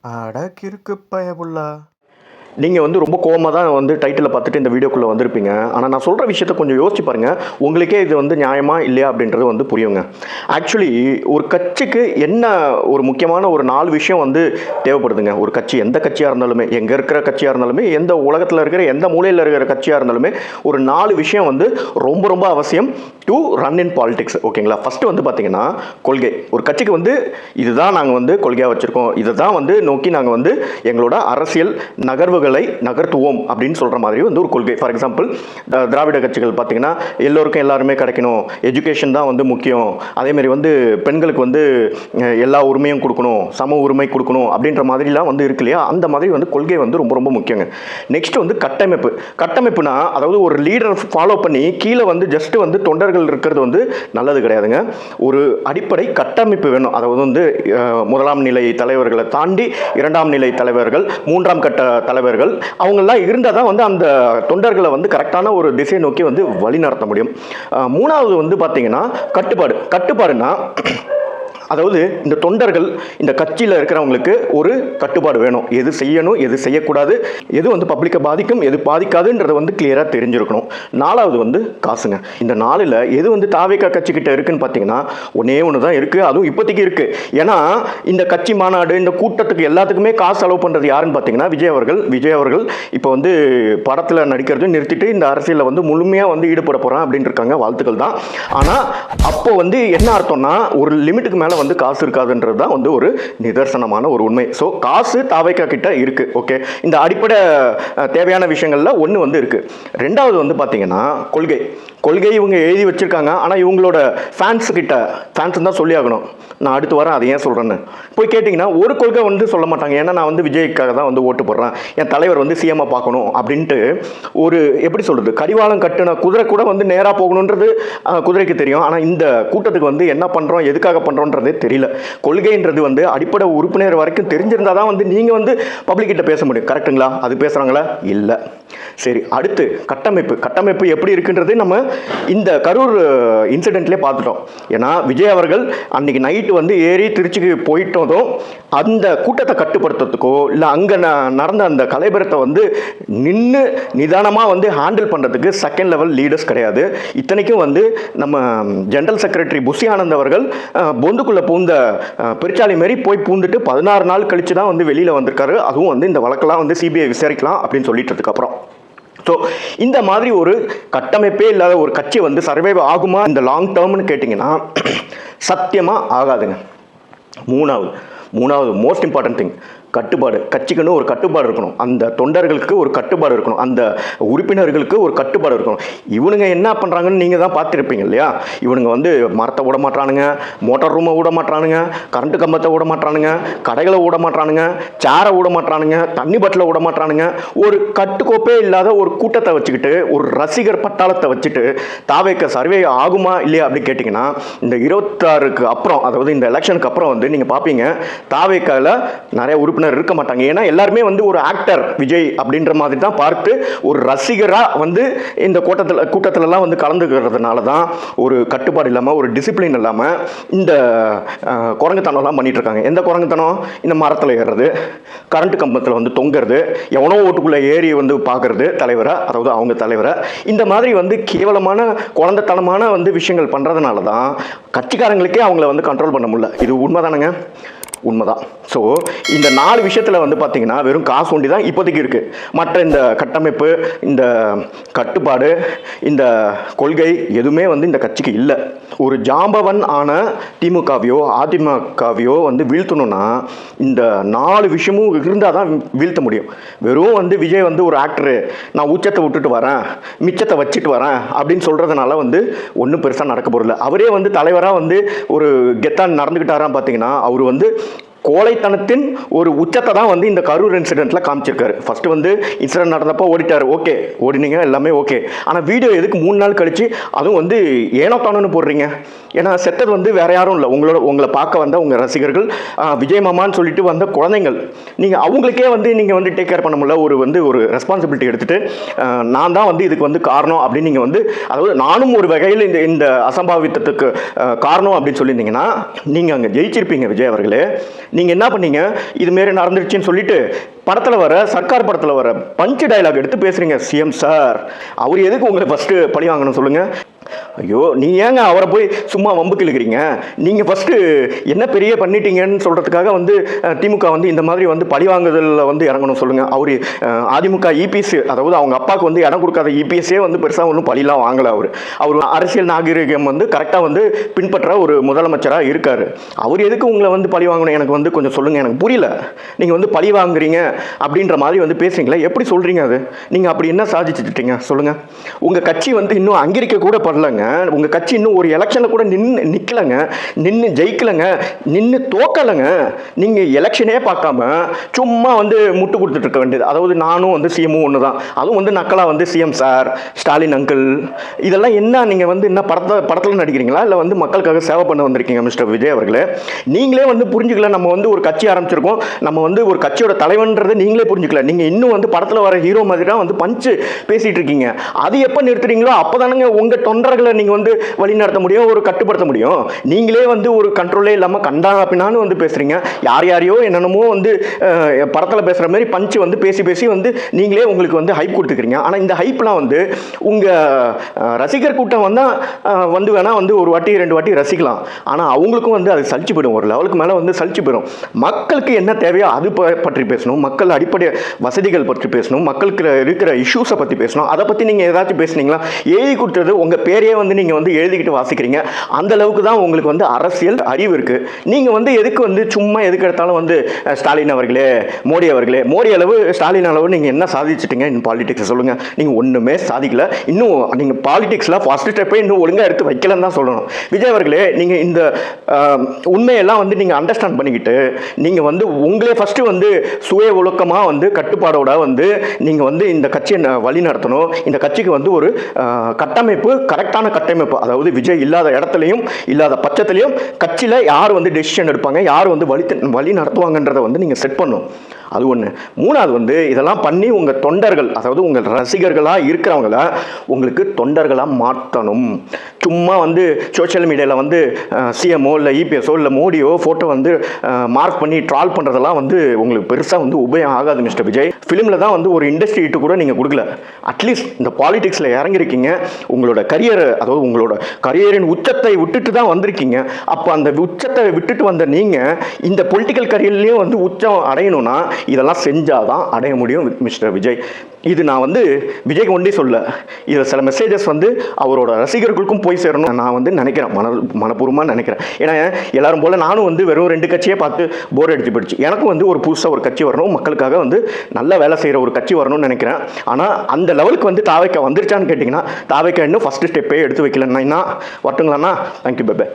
அட கிறுக்கு பயபுல்லா! நீங்கள் வந்து ரொம்ப கோவமாக தான் வந்து டைட்டிலை பார்த்துட்டு இந்த வீடியோக்குள்ளே வந்திருப்பீங்க. ஆனால் நான் சொல்கிற விஷயத்த கொஞ்சம் யோசிச்சு பாருங்கள். உங்களுக்கே இது வந்து நியாயமா இல்லையா அப்படின்றது வந்து புரியுங்க. ஆக்சுவலி ஒரு கட்சிக்கு என்ன ஒரு முக்கியமான ஒரு 4 விஷயம் வந்து தேவைப்படுதுங்க. ஒரு கட்சி எந்த கட்சியாக இருந்தாலுமே, எங்கே இருக்கிற கட்சியாக இருந்தாலுமே, எந்த உலகத்தில் இருக்கிற எந்த மூலையில் இருக்கிற கட்சியாக இருந்தாலுமே ஒரு 4 விஷயம் வந்து ரொம்ப ரொம்ப அவசியம் டு ரன் இன் பாலிடிக்ஸ். ஓகேங்களா? ஃபஸ்ட்டு வந்து பார்த்தீங்கன்னா கொள்கை. ஒரு கட்சிக்கு வந்து இதுதான் நாங்கள் வந்து கொள்கையாக வச்சுருக்கோம், இதை தான் வந்து நோக்கி நாங்கள் வந்து எங்களோட அரசியல் நகர்வுகளை நகர்த்துவோம் அப்படின்னு சொல்கிற மாதிரி வந்து ஒரு கொள்கை. ஃபார் எக்ஸாம்பிள் திராவிட கட்சிகள் பார்த்தீங்கன்னா எல்லோருக்கும் எல்லாருமே கிடைக்கணும், எஜுகேஷன் தான் வந்து முக்கியம், அதேமாதிரி வந்து பெண்களுக்கு வந்து எல்லா உரிமையும் கொடுக்கணும், சம உரிமை கொடுக்கணும் அப்படின்ற மாதிரிலாம் வந்து இருக்கு இல்லையா? அந்த மாதிரி வந்து கொள்கை வந்து ரொம்ப ரொம்ப முக்கியங்க. நெக்ஸ்ட் வந்து கட்டமைப்பு. கட்டமைப்புனா அதாவது ஒரு லீடர் ஃபாலோ பண்ணி கீழே வந்து ஜஸ்ட் வந்து தொண்டர்கள் இருக்கிறது வந்து நல்லது கிடையாதுங்க. ஒரு அடிப்படை கட்டமைப்பு வேணும். அதாவது வந்து முதலாம் நிலை தலைவர்களை தாண்டி 2ஆம் நிலை தலைவர்கள், 3ஆம் கட்ட தலைவர்கள், அவங்கெல்லாம் இருந்தால் தான் வந்து அந்த தொண்டர்களை வந்து கரெக்டான ஒரு திசை நோக்கி வந்து வழி நடத்த முடியும். 3வது வந்து பார்த்தீங்கன்னா கட்டுப்பாடுனா அதாவது இந்த தொண்டர்கள், இந்த கட்சியில் இருக்கிறவங்களுக்கு ஒரு கட்டுப்பாடு வேணும். எது செய்யணும், எது செய்யக்கூடாது, எது வந்து பப்ளிக்கை பாதிக்கும், எது பாதிக்காதுன்றதை வந்து கிளியராக தெரிஞ்சிருக்கணும். 4வது வந்து காசுங்க. இந்த 4ல் எது வந்து தாவேகா கட்சிக்கிட்ட இருக்குன்னு பார்த்தீங்கன்னா ஒன்று தான் இருக்குது. அதுவும் இப்போதைக்கு இருக்குது. ஏன்னா இந்த கட்சி மாநாடு, இந்த கூட்டத்துக்கு எல்லாத்துக்குமே காசு செலவு பண்ணுறது யாருன்னு பார்த்தீங்கன்னா விஜய் அவர்கள் இப்போ வந்து படத்தில் நடிக்கிறது நிறுத்திட்டு இந்த அரசியலில் வந்து முழுமையாக வந்து ஈடுபட போகிறான் அப்படின்னு இருக்காங்க. வாழ்த்துக்கள் தான். ஆனால் அப்போ வந்து என்ன அர்த்தம்னா ஒரு லிமிட்டுக்கு மேலே வந்து காசு இருக்காதுன்றது தான் வந்து ஒரு நிதர்சனமான ஒரு உண்மை. ஸோ காசு தாவேகா கிட்ட இருக்கு. ஓகே, இந்த அடிப்படை தேவையான விஷயங்கள்ல ஒன்று வந்து இருக்கு. 2வது வந்து பார்த்தீங்கன்னா கொள்கை இவங்க எழுதி வச்சிருக்காங்க. ஆனால் இவங்களோட ஃபேன்ஸ் தான் சொல்லி ஆகணும். நான் அடுத்து வரேன், அதை ஏன் சொல்கிறேன்னு போய் கேட்டிங்கன்னா ஒரு கொள்கை வந்து சொல்ல மாட்டாங்க. ஏன்னா நான் வந்து விஜய்க்காக தான் வந்து ஓட்டு போடுறேன், என் தலைவர் வந்து சிஎம்மாக பார்க்கணும் அப்படின்ட்டு ஒரு எப்படி சொல்கிறது, கடிவாளம் கட்டுன குதிரை கூட வந்து நேராக போகணுன்றது குதிரைக்கு தெரியும். ஆனால் இந்த கூட்டத்துக்கு வந்து என்ன பண்ணுறோம், எதுக்காக பண்ணுறோன்றதே தெரியல. கொள்கைன்றது வந்து அடிப்படை உறுப்பினர் வரைக்கும் தெரிஞ்சிருந்தால் தான் வந்து நீங்கள் வந்து பப்ளிக்கிட்ட பேச முடியும். கரெக்டுங்களா? அது பேசுகிறாங்களா? இல்லை. சரி, அடுத்து கட்டமைப்பு எப்படி இருக்குன்றது நம்ம இந்த கரூர் இன்சிடென்ட்லேயே பார்த்துட்டோம். ஏன்னா விஜய் அவர்கள் அன்னைக்கு நைட்டு வந்து ஏறி திருச்சிக்கு போயிட்டதும் அந்த கூட்டத்தை கட்டுப்படுத்துறதுக்கோ இல்லை அங்கே நடந்த அந்த கலைபரத்தை வந்து நின்று நிதானமாக வந்து ஹேண்டில் பண்ணுறதுக்கு செகண்ட் லெவல் லீடர்ஸ் கிடையாது. இத்தனைக்கும் வந்து நம்ம ஜெனரல் செக்ரட்டரி புஷி ஆனந்த் அவர்கள் பொந்துக்குள்ளே பூந்த பெருச்சாலி மாரி போய் பூந்துட்டு 16 நாள் கழித்து தான் வந்து வெளியில் வந்திருக்காரு. அதுவும் வந்து இந்த வழக்கெல்லாம் வந்து சிபிஐ விசாரிக்கலாம் அப்படின்னு சொல்லிட்டதுக்கப்புறம். ஸோ இந்த மாதிரி ஒரு கட்டமைப்பே இல்லாத ஒரு கட்சி வந்து சர்வைவ் ஆகுமா இந்த லாங் டேர்ம்னு கேட்டிங்கன்னா சத்தியமாக ஆகாதுங்க. மூணாவது மோஸ்ட் இம்பார்ட்டன்ட் திங் கட்சிக்குன்னு ஒரு கட்டுப்பாடு இருக்கணும். அந்த தொண்டர்களுக்கு ஒரு கட்டுப்பாடு இருக்கணும். அந்த உறுப்பினர்களுக்கு ஒரு கட்டுப்பாடு இருக்கணும். இவனுங்க என்ன பண்ணுறாங்கன்னு நீங்கள் தான் பார்த்துருப்பீங்க இல்லையா? இவனுங்க வந்து மரத்தை விட மாட்டானுங்க, மோட்டார் ரூமை விட மாட்டானுங்க, கரண்ட்டு கம்பத்தை விட மாட்டானுங்க, கடைகளை விட மாட்டானுங்க, சேரை விட மாட்டானுங்க, தண்ணி பட்டில் விட மாட்டானுங்க. ஒரு கட்டுக்கோப்பே இல்லாத ஒரு கூட்டத்தை வச்சுக்கிட்டு, ஒரு ரசிகர் பட்டாளத்தை வச்சுட்டு தாவேக சர்வே ஆகுமா இல்லையா அப்படின்னு கேட்டிங்கன்னா இந்த 26க்கு அப்புறம், அதாவது இந்த எலெக்ஷனுக்கு அப்புறம் வந்து நீங்கள் பார்ப்பீங்க தாவேகாவில் நிறைய இருக்க மாட்டாங்க. ஏன்னா எல்லாருமே வந்து ஒரு ஆக்டர் விஜய் அப்படின்ற மாதிரி தான் பார்த்து ஒரு ரசிகரா வந்து இந்த கூட்டத்திலலாம் வந்து கலந்துக்கிறதுனால தான் ஒரு கட்டுப்பாடு இல்லாமல், ஒரு டிசிப்ளின் இல்லாமல் இந்த குரங்குத்தனம்லாம் பண்ணிட்டு இருக்காங்க. எந்த குரங்குத்தனம்? இந்த மரத்தில் ஏறுறது, கரண்ட் கம்பத்தில் வந்து தொங்குறது, எவனோ ஓட்டுக்குள்ளே ஏறி வந்து பார்க்கறது தலைவரை, அதாவது அவங்க தலைவரை. இந்த மாதிரி வந்து கேவலமான குழந்தைத்தனமான வந்து விஷயங்கள் பண்ணுறதுனால தான் கட்சிக்காரங்களுக்கே அவங்கள வந்து கண்ட்ரோல் பண்ண முடியல. இது உண்மைதானங்க? உண்மைதான். ஸோ இந்த 4 விஷயத்தில் வந்து பார்த்தீங்கன்னா வெறும் காசு ஒண்டி தான் இப்போதைக்கு இருக்குது. மற்ற இந்த கட்டமைப்பு, இந்த கட்டுப்பாடு, இந்த கொள்கை எதுவுமே வந்து இந்த கட்சிக்கு இல்லை. ஒரு ஜாம்பவன் ஆன திமுகவையோ அதிமுகவையோ வந்து வீழ்த்தணும்னா இந்த 4 விஷயமும் இருந்தால் தான் வீழ்த்த முடியும். வெறும் வந்து விஜய் வந்து ஒரு ஆக்டரு, நான் உச்சத்தை விட்டுட்டு வரேன், மிச்சத்தை வச்சுட்டு வரேன் அப்படின்னு சொல்கிறதுனால வந்து ஒன்றும் பெருசாக நடக்க போகிறதில்ல. அவரே வந்து தலைவராக வந்து ஒரு கெத்தான் நடந்துக்கிட்டாரான்னு பார்த்தீங்கன்னா அவர் வந்து கோழைத்தனத்தின் ஒரு உச்சத்தை தான் வந்து இந்த கரூர் இன்சிடென்ட்டில் காமிச்சிருக்காரு. ஃபஸ்ட்டு வந்து இன்சிடென்ட் நடந்தப்போ ஓடிட்டார், ஓகே, ஓடினீங்க, எல்லாமே ஓகே. ஆனால் வீடியோ எதுக்கு 3 நாள் கழித்து அதுவும் வந்து ஏனோ தானோன்னு போடுறீங்க? ஏன்னா செத்தது வந்து வேறு யாரும் இல்லை, உங்களை பார்க்க வந்த உங்கள் ரசிகர்கள், விஜய் மாமான்னு சொல்லிட்டு வந்த குழந்தைங்கள். நீங்கள் அவங்களுக்கே வந்து நீங்கள் வந்து டேக் கேர் பண்ண முடியல. ஒரு ரெஸ்பான்சிபிலிட்டி எடுத்துகிட்டு நான் தான் வந்து இதுக்கு வந்து காரணம் அப்படின்னு நீங்கள் வந்து, அதாவது நானும் ஒரு வகையில் இந்த அசம்பாவித்தத்துக்கு காரணம் அப்படின்னு சொல்லியிருந்தீங்கன்னா நீங்கள் அங்கே ஜெயிச்சிருப்பீங்க விஜய் அவர்களே. நீங்கள் என்ன பண்ணீங்க, இதுமாரி நடந்துருச்சுன்னு சொல்லிட்டு படத்தில் வர சர்க்கார் படத்தில் வர பஞ்சு டயலாக் எடுத்து பேசுகிறீங்க. சிஎம் சார் அவர் எதுக்கு உங்களை ஃபஸ்ட்டு பழி வாங்கணும் சொல்லுங்கள்? ஐயோ, நீங்கள் ஏங்க அவரை போய் சும்மா வம்புக்கு இழுக்கிறீங்க? நீங்கள் ஃபஸ்ட்டு என்ன பெரிய பண்ணிட்டீங்கன்னு சொல்கிறதுக்காக வந்து திமுக வந்து இந்த மாதிரி வந்து பழி வாங்குதலில் வந்து இறங்கணும் சொல்லுங்கள். அவர் அதிமுக இபிஎஸ், அதாவது அவங்க அப்பாவுக்கு வந்து இடம் கொடுக்காத இபிஎஸ்ஸே வந்து பெருசாக ஒன்றும் பழிலாம் வாங்கலை. அவர் அரசியல் நாகரிகம் வந்து கரெக்டாக வந்து பின்பற்ற ஒரு முதலமைச்சராக இருக்கார். அவர் எதுக்கு உங்களை வந்து பழி வாங்கணும் எனக்கு வந்து கொஞ்சம் சொல்லுங்கள். எனக்கு புரியல. நீங்கள் வந்து பழி வாங்குறீங்க அப்படின்ற மாதிரி வந்து பேசுறீங்களா? எப்படி சொல்கிறீங்க? அது நீங்கள் அப்படி என்ன சாதிச்சுட்டீங்க சொல்லுங்கள்? உங்கள் கட்சி வந்து இன்னும் அங்கீகரிக்க கூட படலைங்க. உங்கள் கட்சி இன்னும் ஒரு எலெக்ஷனில் கூட நிற்கலைங்க, நின்று ஜெயிக்கலைங்க, நின்று தோக்கலைங்க. நீங்கள் எலெக்ஷனே பார்க்காம சும்மா வந்து முட்டு கொடுத்துட்டு இருக்க வேண்டியது. அதாவது நானும் வந்து சிஎம்மும் ஒன்று தான், அதுவும் வந்து நக்கலாக வந்து சிஎம் சார், ஸ்டாலின் அங்கிள், இதெல்லாம் என்ன நீங்கள் வந்து என்ன படத்தில் நடிக்கிறீங்களா இல்லை வந்து மக்களுக்காக சேவை பண்ண வந்திருக்கீங்க மிஸ்டர் விஜய் அவர்களே? நீங்களே வந்து புரிஞ்சுக்கல. நம்ம வந்து ஒரு கட்சி ஆரம்பிச்சிருக்கோம், நம்ம வந்து ஒரு கட்சியோட தலைவன்றதை நீங்களே புரிஞ்சுக்கல. நீங்கள் இன்னும் வந்து படத்தில் வர ஹீரோ மாதிரி தான் வந்து பஞ்சு பேசிகிட்டு இருக்கீங்க. அது எப்போ நிறுத்துறீங்களோ அப்போ தானுங்க உங்கள் தொண்டர்களை நீங்கள் வந்து வழி நடத்த முடியும், ஒரு கட்டுப்படுத்த முடியும். நீங்களே வந்து ஒரு கண்ட்ரோலே இல்லாமல் கண்டா அப்படின்னாலும் வந்து பேசுகிறீங்க. யாரையோ என்னென்னமோ வந்து படத்தில் பேசுகிற மாதிரி பஞ்சு வந்து பேசி வந்து நீங்களே உங்களுக்கு வந்து ஹைப் கொடுத்துக்கிறீங்க. ஆனால் இந்த ஹைப்லாம் வந்து உங்கள் ரசிகர் கூட்டம் வந்தால் வந்து வேணால் வந்து ஒரு வாட்டி 2 வாட்டி ரசிக்கலாம். ஆனால் அவங்களுக்கும் வந்து அது சலிச்சு போயிடும், ஒரு லெவலுக்கு மேலே வந்து சலிச்சு போயிடும். மக்களுக்கு என்ன தேவையோ அது பற்றி பேசணும், மக்கள் அடிப்படை வசதிகள் பற்றி பேசணும், மக்களுக்கு இருக்கிற இஷ்யூஸை பற்றி பேசணும். அதை பற்றி நீங்கள் ஏதாச்சும் பேசுனீங்களா? எழுதி கொடுத்தது உங்கள் பேரையே வந்து நீங்கள் வந்து எழுதிக்கிட்டு வாசிக்கிறீங்க. அந்த அளவுக்கு தான் உங்களுக்கு வந்து அரசியல் அறிவு இருக்குது. நீங்கள் வந்து எதுக்கு வந்து சும்மா எதுக்கு எடுத்தாலும் வந்து ஸ்டாலின் அவர்களே, மோடி அவர்களே, மோடி அளவு ஸ்டாலின் அளவு நீங்கள் என்ன சாதிச்சிட்டீங்க இந்த பாலிடிக்ஸ் சொல்லுங்கள்? நீங்கள் ஒன்றுமே சாதிக்கல. இன்னும் நீங்கள் பாலிடிக்ஸில் ஃபஸ்ட்டு ஸ்டெப்பை இன்னும் ஒழுங்காக எடுத்து வைக்கலன்னு தான் சொல்லணும். விஜய் அவர்களே, நீங்கள் இந்த உண்மையெல்லாம் வந்து நீங்கள் அண்டர்ஸ்டாண்ட் பண்ணிக்கிட்டு நீங்கள் வந்து உங்களே ஃபஸ்ட்டு வந்து சுய ஒழுக்கமாக வந்து கட்டுப்பாடோட வந்து நீங்கள் வந்து இந்த கட்சியை வழி நடத்தணும். இந்த கட்சிக்கு வந்து ஒரு கட்டமைப்பு, கரெக்டான கட்டமைப்பு, அதாவது விஜய் இல்லாத இடத்துலையும் இல்லாத பட்சத்துலையும் கட்சியில் யார் வந்து டெசிஷன் எடுப்பாங்க, யார் வந்து வழி நடத்துவாங்கன்றதை வந்து நீங்கள் செட் பண்ணணும். அது ஒன்று. மூணாவது வந்து இதெல்லாம் பண்ணி உங்கள் தொண்டர்கள், அதாவது உங்கள் ரசிகர்களாக இருக்கிறவங்கள உங்களுக்கு தொண்டர்களாக மாற்றணும். சும்மா வந்து சோஷியல் மீடியாவில் வந்து சிஎம்ஓ இல்லை இபிஎஸ்ஓ இல்லை மோடியோ ஃபோட்டோ வந்து மார்க் பண்ணி ட்ரால் பண்ணுறதெல்லாம் வந்து உங்களுக்கு பெருசாக வந்து உபயோகம் ஆகாது மிஸ்டர் விஜய். ஃபிலிமில் தான் வந்து ஒரு இண்டஸ்ட்ரி ஹிட்டு கூட நீங்கள் கொடுக்கல. அட்லீஸ்ட் இந்த பாலிடிக்ஸில் இறங்கியிருக்கீங்க, உங்களோட கரியர், அதாவது உங்களோட கரியரின் உச்சத்தை விட்டுட்டு தான் வந்திருக்கீங்க. அப்போ அந்த உச்சத்தை விட்டுட்டு வந்த நீங்கள் இந்த பொலிட்டிக்கல் கரியர்லேயும் வந்து உச்சம் அடையணும்னா இதெல்லாம் செஞ்சால் தான் அடைய முடியும் மிஸ்டர் விஜய். இது நான் வந்து விஜய்க்கு ஒன்றே சொல்ல, இதில் சில மெசேஜஸ் வந்து அவரோட ரசிகர்களுக்கும் போய் சேரணும் நான் வந்து நினைக்கிறேன், மனப்பூர்வமாக நினைக்கிறேன். ஏன்னா எல்லாரும் போல் நானும் வந்து வெறும் 2 கட்சியே பார்த்து போர் அடிச்சு போயிடுச்சு. எனக்கும் வந்து ஒரு புதுசாக ஒரு கட்சி வரணும், மக்களுக்காக வந்து நல்ல வேலை செய்கிற ஒரு கட்சி வரணும்னு நினைக்கிறேன். ஆனால் அந்த லெவலுக்கு வந்து தாவைக்கா வந்துருச்சான்னு கேட்டிங்கன்னா தாவைக்கா இன்னும் ஃபஸ்ட்டு ஸ்டெப்பே எடுத்து வைக்கலன்னா வரட்டுங்களாண்ணா? Thank you, by.